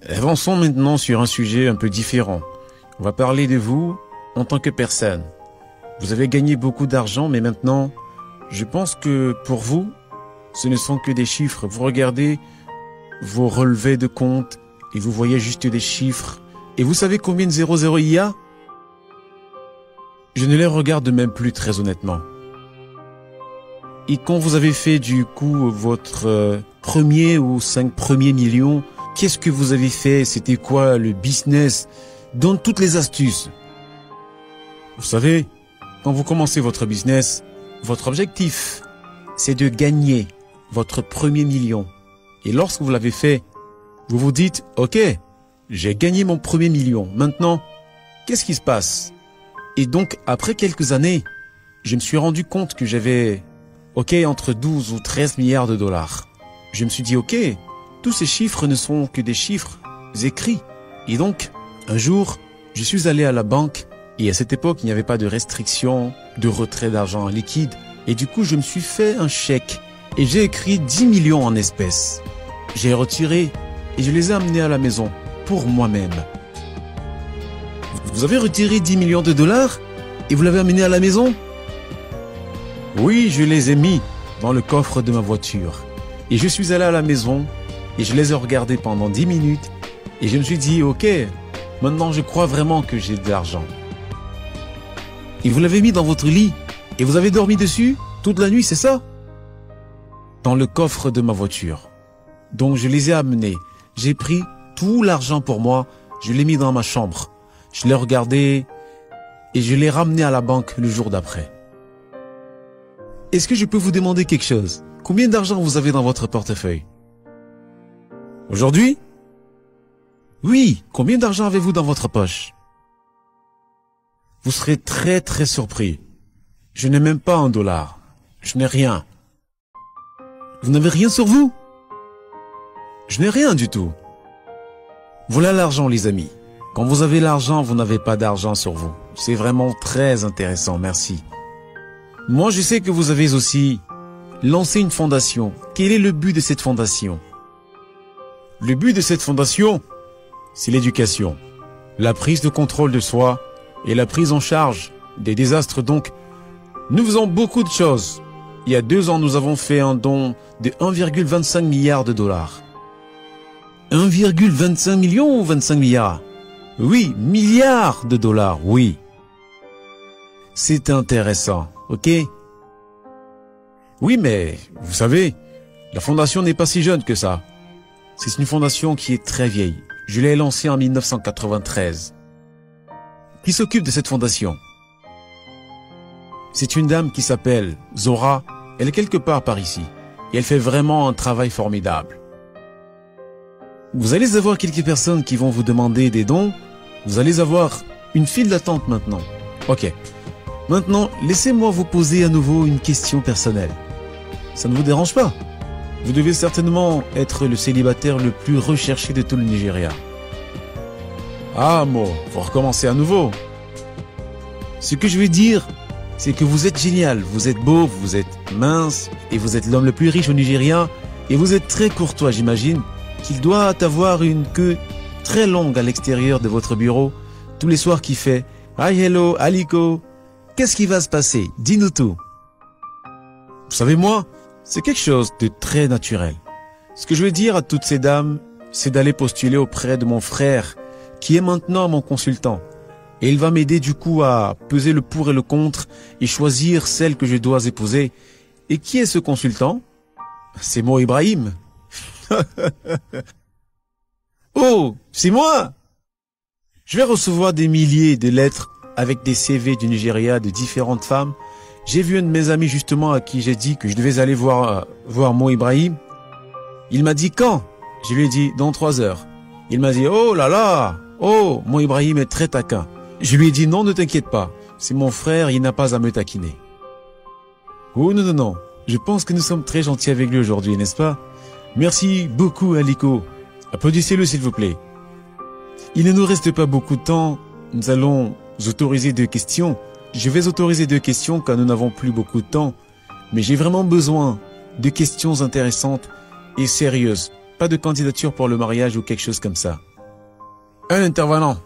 Avançons maintenant sur un sujet un peu différent. On va parler de vous en tant que personne. Vous avez gagné beaucoup d'argent, mais maintenant, je pense que pour vous, ce ne sont que des chiffres. Vous regardez vos relevés de compte et vous voyez juste des chiffres. Et vous savez combien de 00 il y a? Je ne les regarde même plus très honnêtement. Et quand vous avez fait du coup votre premier ou 5 premiers millions, qu'est-ce que vous avez fait? C'était quoi le business? Donne toutes les astuces. Vous savez, quand vous commencez votre business, votre objectif, c'est de gagner votre premier million. Et lorsque vous l'avez fait, vous vous dites, ok, j'ai gagné mon premier million. Maintenant, qu'est-ce qui se passe? Et donc, après quelques années, je me suis rendu compte que j'avais, entre 12 ou 13 milliards de dollars. Je me suis dit, tous ces chiffres ne sont que des chiffres écrits. Et donc, un jour, je suis allé à la banque et à cette époque, il n'y avait pas de restriction de retrait d'argent en liquide. Et du coup, je me suis fait un chèque et j'ai écrit 10 millions en espèces. J'ai retiré et je les ai amenés à la maison pour moi-même. Vous avez retiré 10 millions de dollars et vous l'avez amené à la maison? Oui, je les ai mis dans le coffre de ma voiture. Et je suis allé à la maison et je les ai regardés pendant 10 minutes et je me suis dit, maintenant je crois vraiment que j'ai de l'argent. Et vous l'avez mis dans votre lit et vous avez dormi dessus toute la nuit, c'est ça? Dans le coffre de ma voiture. Donc je les ai amenés. J'ai pris tout l'argent pour moi, je l'ai mis dans ma chambre. Je l'ai regardé et je l'ai ramené à la banque le jour d'après. Est-ce que je peux vous demander quelque chose? Combien d'argent vous avez dans votre portefeuille? Aujourd'hui? Oui, combien d'argent avez-vous dans votre poche? Vous serez très très surpris. Je n'ai même pas $1. Je n'ai rien. Vous n'avez rien sur vous? Je n'ai rien du tout. Voilà l'argent, les amis. Quand vous avez l'argent, vous n'avez pas d'argent sur vous. C'est vraiment très intéressant, merci. Moi, je sais que vous avez aussi lancé une fondation. Quel est le but de cette fondation? Le but de cette fondation, c'est l'éducation, la prise de contrôle de soi et la prise en charge des désastres. Donc, nous faisons beaucoup de choses. Il y a 2 ans, nous avons fait un don de 1,25 milliard de dollars. 1,25 million ou 25 milliards? Oui, milliards de dollars, oui. C'est intéressant, ok? Oui, mais vous savez, la fondation n'est pas si jeune que ça. C'est une fondation qui est très vieille. Je l'ai lancée en 1993. Qui s'occupe de cette fondation? C'est une dame qui s'appelle Zora. Elle est quelque part par ici. Et elle fait vraiment un travail formidable. Vous allez avoir quelques personnes qui vont vous demander des dons. Vous allez avoir une file d'attente maintenant. Ok. Maintenant, laissez-moi vous poser à nouveau une question personnelle. Ça ne vous dérange pas? Vous devez certainement être le célibataire le plus recherché de tout le Nigeria. Ah, faut recommencer à nouveau. Ce que je veux dire, c'est que vous êtes génial, vous êtes beau, vous êtes mince, et vous êtes l'homme le plus riche au Nigeria, et vous êtes très courtois, j'imagine, qu'il doit avoir une queue très longue à l'extérieur de votre bureau, tous les soirs qui fait « Hi, hello, Aliko ». Qu'est-ce qui va se passer? Dis-nous tout. Vous savez, moi, c'est quelque chose de très naturel. Ce que je veux dire à toutes ces dames, c'est d'aller postuler auprès de mon frère, qui est maintenant mon consultant. Et il va m'aider du coup à peser le pour et le contre et choisir celle que je dois épouser. Et qui est ce consultant? C'est Mo Ibrahim. Oh, c'est moi! Je vais recevoir des milliers de lettres avec des CV du Nigeria de différentes femmes. J'ai vu un de mes amis justement à qui j'ai dit que je devais aller voir Mo Ibrahim. Il m'a dit quand? Je lui ai dit dans 3 heures. Il m'a dit oh là là, oh Mo Ibrahim est très taquin. Je lui ai dit non, ne t'inquiète pas, c'est mon frère, il n'a pas à me taquiner. Oh non non non, je pense que nous sommes très gentils avec lui aujourd'hui, n'est-ce pas? Merci beaucoup Aliko. Applaudissez-le s'il vous plaît. Il ne nous reste pas beaucoup de temps. Nous allons autoriser 2 questions. Je vais autoriser 2 questions car nous n'avons plus beaucoup de temps. Mais j'ai vraiment besoin de questions intéressantes et sérieuses. Pas de candidature pour le mariage ou quelque chose comme ça. Un intervenant.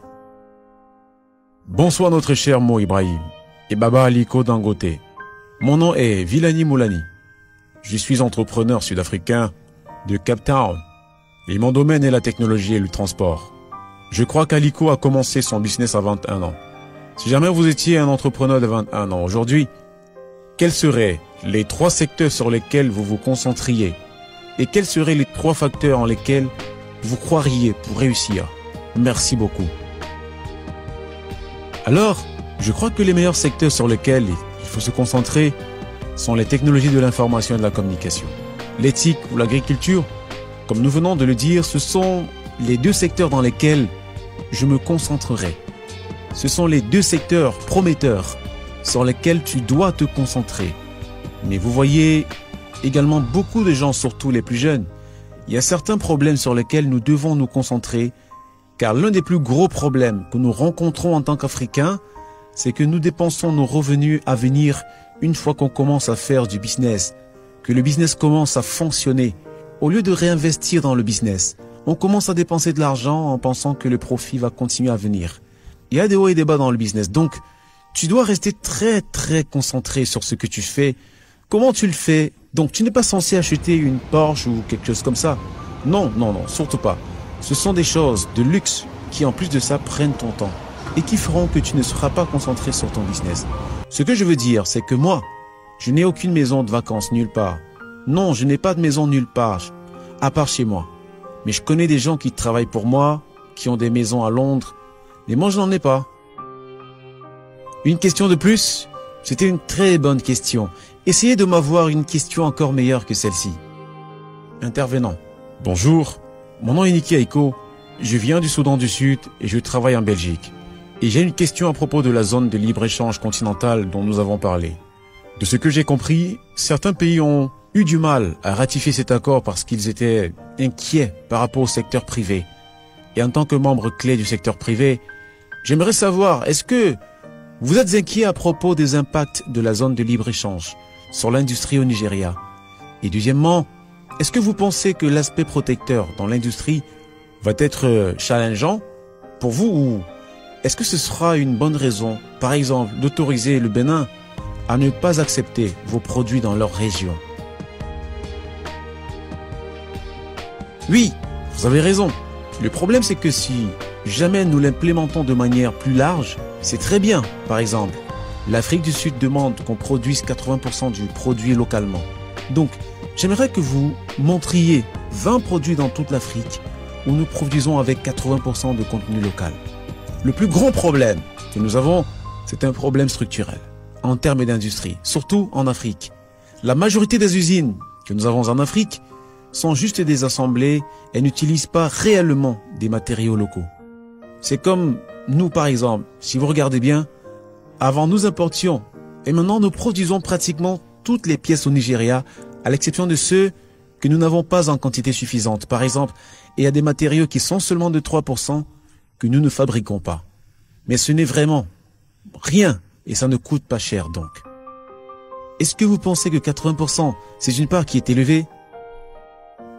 Bonsoir notre cher Mo Ibrahim et Baba Aliko Dangote. Mon nom est Villani Moulani. Je suis entrepreneur sud-africain de Cape Town et mon domaine est la technologie et le transport. Je crois qu'Aliko a commencé son business à 21 ans. Si jamais vous étiez un entrepreneur de 21 ans aujourd'hui, quels seraient les 3 secteurs sur lesquels vous vous concentriez et quels seraient les 3 facteurs en lesquels vous croiriez pour réussir? Merci beaucoup. Alors, je crois que les meilleurs secteurs sur lesquels il faut se concentrer sont les technologies de l'information et de la communication. L'éthique ou l'agriculture, comme nous venons de le dire, ce sont les 2 secteurs dans lesquels je me concentrerai. Ce sont les 2 secteurs prometteurs sur lesquels tu dois te concentrer. Mais vous voyez également beaucoup de gens, surtout les plus jeunes, il y a certains problèmes sur lesquels nous devons nous concentrer, car l'un des plus gros problèmes que nous rencontrons en tant qu'Africains, c'est que nous dépensons nos revenus à venir une fois qu'on commence à faire du business, que le business commence à fonctionner. Au lieu de réinvestir dans le business, on commence à dépenser de l'argent en pensant que le profit va continuer à venir. Il y a des hauts et des bas dans le business, donc tu dois rester très concentré sur ce que tu fais. Comment tu le fais? Donc tu n'es pas censé acheter une Porsche ou quelque chose comme ça. Non, surtout pas. Ce sont des choses de luxe qui en plus de ça prennent ton temps et qui feront que tu ne seras pas concentré sur ton business. Ce que je veux dire, c'est que moi, je n'ai aucune maison de vacances nulle part. Non, je n'ai pas de maison nulle part, à part chez moi. Mais je connais des gens qui travaillent pour moi, qui ont des maisons à Londres, mais moi je n'en ai pas. Une question de plus? C'était une très bonne question. Essayez de m'avoir une question encore meilleure que celle-ci. Intervenant. Bonjour, mon nom est Niki Aiko, je viens du Soudan du Sud et je travaille en Belgique. Et j'ai une question à propos de la zone de libre-échange continentale dont nous avons parlé. De ce que j'ai compris, certains pays ont eu du mal à ratifier cet accord parce qu'ils étaient inquiets par rapport au secteur privé. Et en tant que membre clé du secteur privé, j'aimerais savoir, est-ce que vous êtes inquiet à propos des impacts de la zone de libre-échange sur l'industrie au Nigeria? Et deuxièmement, est-ce que vous pensez que l'aspect protecteur dans l'industrie va être challengeant pour vous ou est-ce que ce sera une bonne raison, par exemple, d'autoriser le Bénin à ne pas accepter vos produits dans leur région? Oui, vous avez raison. Le problème, c'est que si jamais nous l'implémentons de manière plus large, c'est très bien. Par exemple, l'Afrique du Sud demande qu'on produise 80% du produit localement. Donc, j'aimerais que vous montriez 20 produits dans toute l'Afrique où nous produisons avec 80% de contenu local. Le plus grand problème que nous avons, c'est un problème structurel en termes d'industrie, surtout en Afrique. La majorité des usines que nous avons en Afrique sont juste des assemblées et n'utilisent pas réellement des matériaux locaux. C'est comme nous par exemple, si vous regardez bien, avant nous importions et maintenant nous produisons pratiquement toutes les pièces au Nigeria à l'exception de ceux que nous n'avons pas en quantité suffisante. Par exemple, il y a des matériaux qui sont seulement de 3% que nous ne fabriquons pas. Mais ce n'est vraiment rien et ça ne coûte pas cher donc. Est-ce que vous pensez que 80% c'est une part qui est élevée?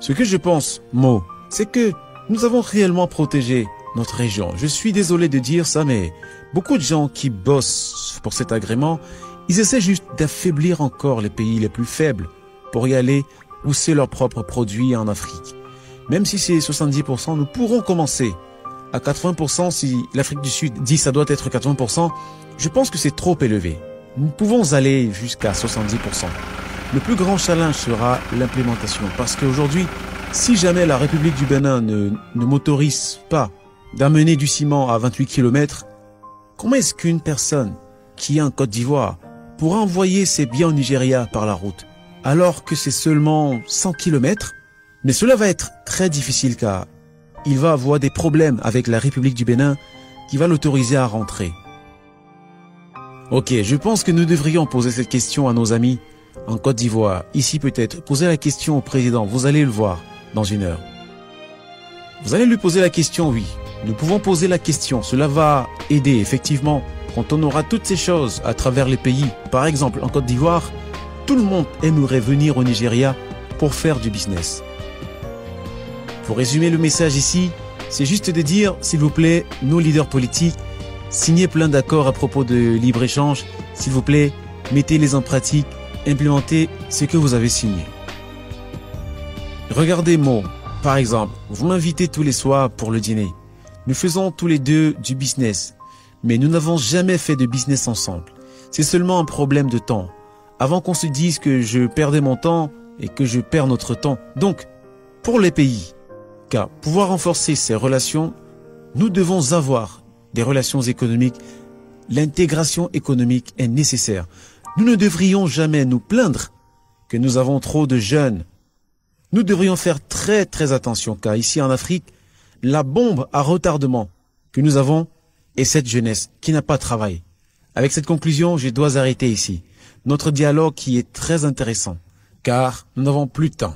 Ce que je pense, Mo, c'est que nous avons réellement protégé notre région. Je suis désolé de dire ça, mais beaucoup de gens qui bossent pour cet agrément, ils essaient juste d'affaiblir encore les pays les plus faibles pour y aller pousser leurs propres produits en Afrique. Même si c'est 70%, nous pourrons commencer à 80%. Si l'Afrique du Sud dit ça doit être 80%, je pense que c'est trop élevé. Nous pouvons aller jusqu'à 70%. Le plus grand challenge sera l'implémentation. Parce qu'aujourd'hui, si jamais la République du Bénin ne m'autorise pas d'amener du ciment à 28 km, comment est-ce qu'une personne qui est en Côte d'Ivoire pourra envoyer ses biens au Nigeria par la route alors que c'est seulement 100 km? Mais cela va être très difficile car il va avoir des problèmes avec la République du Bénin qui va l'autoriser à rentrer. Ok, je pense que nous devrions poser cette question à nos amis en Côte d'Ivoire. Ici peut-être, poser la question au président, vous allez le voir dans une heure. Vous allez lui poser la question, oui. Nous pouvons poser la question, cela va aider effectivement quand on aura toutes ces choses à travers les pays. Par exemple, en Côte d'Ivoire, tout le monde aimerait venir au Nigeria pour faire du business. Pour résumer le message ici, c'est juste de dire, s'il vous plaît, nos leaders politiques, signez plein d'accords à propos de libre-échange. S'il vous plaît, mettez-les en pratique, implémentez ce que vous avez signé. Regardez Mo, par exemple, vous m'invitez tous les soirs pour le dîner. Nous faisons tous les deux du business, mais nous n'avons jamais fait de business ensemble. C'est seulement un problème de temps. Avant qu'on se dise que je perdais mon temps et que je perds notre temps. Donc, pour les pays, car pouvoir renforcer ces relations, nous devons avoir des relations économiques. L'intégration économique est nécessaire. Nous ne devrions jamais nous plaindre que nous avons trop de jeunes. Nous devrions faire très attention, car ici en Afrique, la bombe à retardement que nous avons est cette jeunesse qui n'a pas travaillé. Avec cette conclusion, je dois arrêter ici notre dialogue qui est très intéressant, car nous n'avons plus de temps.